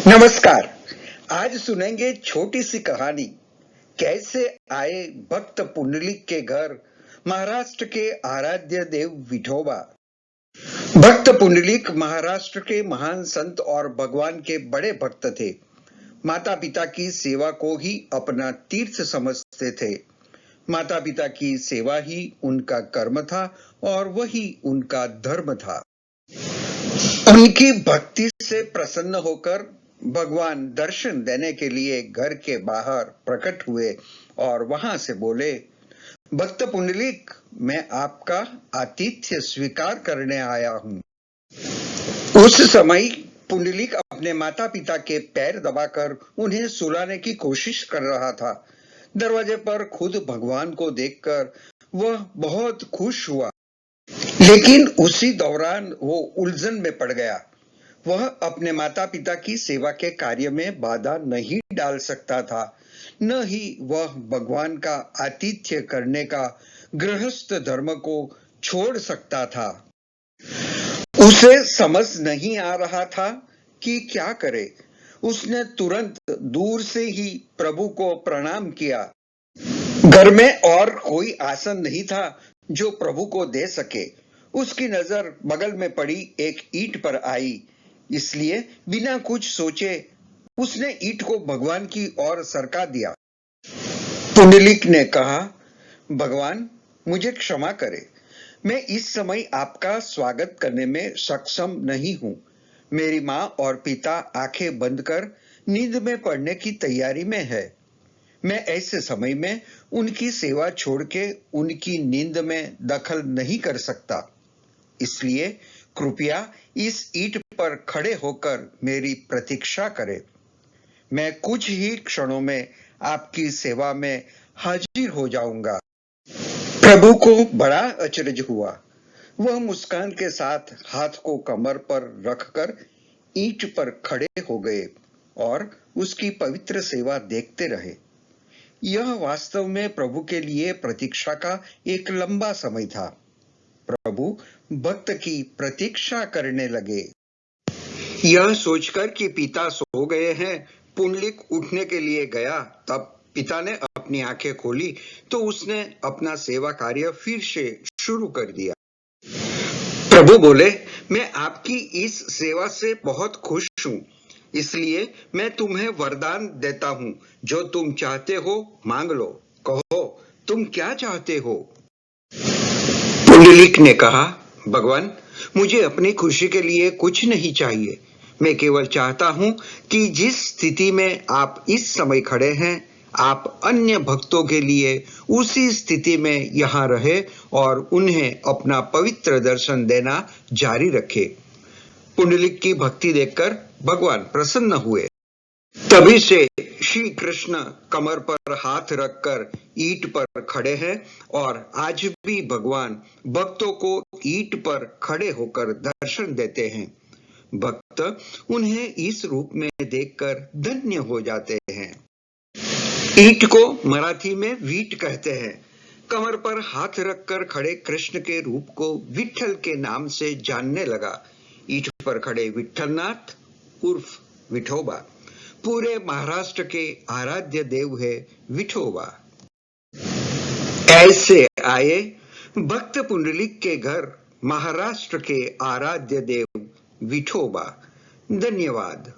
नमस्कार। आज सुनेंगे छोटी सी कहानी। कैसे आए भक्त पुंडलिक के घर महाराष्ट्र के आराध्य देव विठोबा। भक्त पुंडलिक महाराष्ट्र के महान संत और भगवान के बड़े भक्त थे। माता पिता की सेवा को ही अपना तीर्थ समझते थे। माता पिता की सेवा ही उनका कर्म था और वही उनका धर्म था। उनकी भक्ति से प्रसन्न होकर भगवान दर्शन देने के लिए घर के बाहर प्रकट हुए और वहां से बोले, भक्त पुंडलिक, मैं आपका आतिथ्य स्वीकार करने आया हूं। उस समय पुंडलिक अपने माता पिता के पैर दबाकर उन्हें सुलाने की कोशिश कर रहा था। दरवाजे पर खुद भगवान को देखकर वह बहुत खुश हुआ, लेकिन उसी दौरान वो उलझन में पड़ गया। वह अपने माता पिता की सेवा के कार्य में बाधा नहीं डाल सकता था, न ही वह भगवान का आतिथ्य करने का गृहस्थ धर्म को छोड़ सकता था। उसे समझ नहीं आ रहा था कि क्या करे। उसने तुरंत दूर से ही प्रभु को प्रणाम किया। घर में और कोई आसन नहीं था जो प्रभु को दे सके। उसकी नजर बगल में पड़ी एक ईंट पर आई, इसलिए बिना कुछ सोचे उसने ईंट को भगवान की ओर सरका दिया। पुंडलिक ने कहा, भगवान, मुझे क्षमा करें। मैं इस समय आपका स्वागत करने में सक्षम नहीं हूं। मेरी माँ और पिता आंखें बंद कर नींद में पड़ने की तैयारी में है। मैं ऐसे समय में उनकी सेवा छोड़ के उनकी नींद में दखल नहीं कर सकता। इसलिए कृपया इस ईंट पर खड़े होकर मेरी प्रतीक्षा करें। मैं कुछ ही क्षणों में आपकी सेवा में हाजिर हो जाऊंगा। प्रभु को बड़ा अचरज हुआ। वह मुस्कान के साथ हाथ को कमर पर रखकर ईंट पर खड़े हो गए और उसकी पवित्र सेवा देखते रहे। यह वास्तव में प्रभु के लिए प्रतीक्षा का एक लंबा समय था। प्रभु भक्त की प्रतीक्षा करने लगे। यह सोचकर कि पिता सो गए हैं, पुंडलिक उठने के लिए गया। तब पिता ने अपनी आंखें खोली तो उसने अपना सेवा कार्य फिर से शुरू कर दिया। प्रभु बोले, मैं आपकी इस सेवा से बहुत खुश हूं, इसलिए मैं तुम्हें वरदान देता हूं। जो तुम चाहते हो मांग लो। कहो, तुम क्या चाहते हो? पुंडलिक ने कहा, भगवान, मुझे अपनी खुशी के लिए कुछ नहीं चाहिए। मैं केवल चाहता हूं कि जिस स्थिति में आप इस समय खड़े हैं, आप अन्य भक्तों के लिए उसी स्थिति में यहाँ रहे और उन्हें अपना पवित्र दर्शन देना जारी रखे। पुंडलिक की भक्ति देखकर भगवान प्रसन्न हुए। तभी से श्री कृष्ण कमर पर हाथ रखकर ईंट पर खड़े हैं और आज भी भगवान भक्तों को ईंट पर खड़े होकर दर्शन देते हैं। भक्त उन्हें इस रूप में देखकर धन्य हो जाते हैं। ईंट को मराठी में वीट कहते हैं। कमर पर हाथ रखकर खड़े कृष्ण के रूप को विठल के नाम से जानने लगा। ईंट पर खड़े विठलनाथ उर्फ विठोबा पूरे महाराष्ट्र के आराध्य देव है विठोबा। ऐसे आए भक्त पुंडलिक के घर महाराष्ट्र के आराध्य देव विठोबा। धन्यवाद।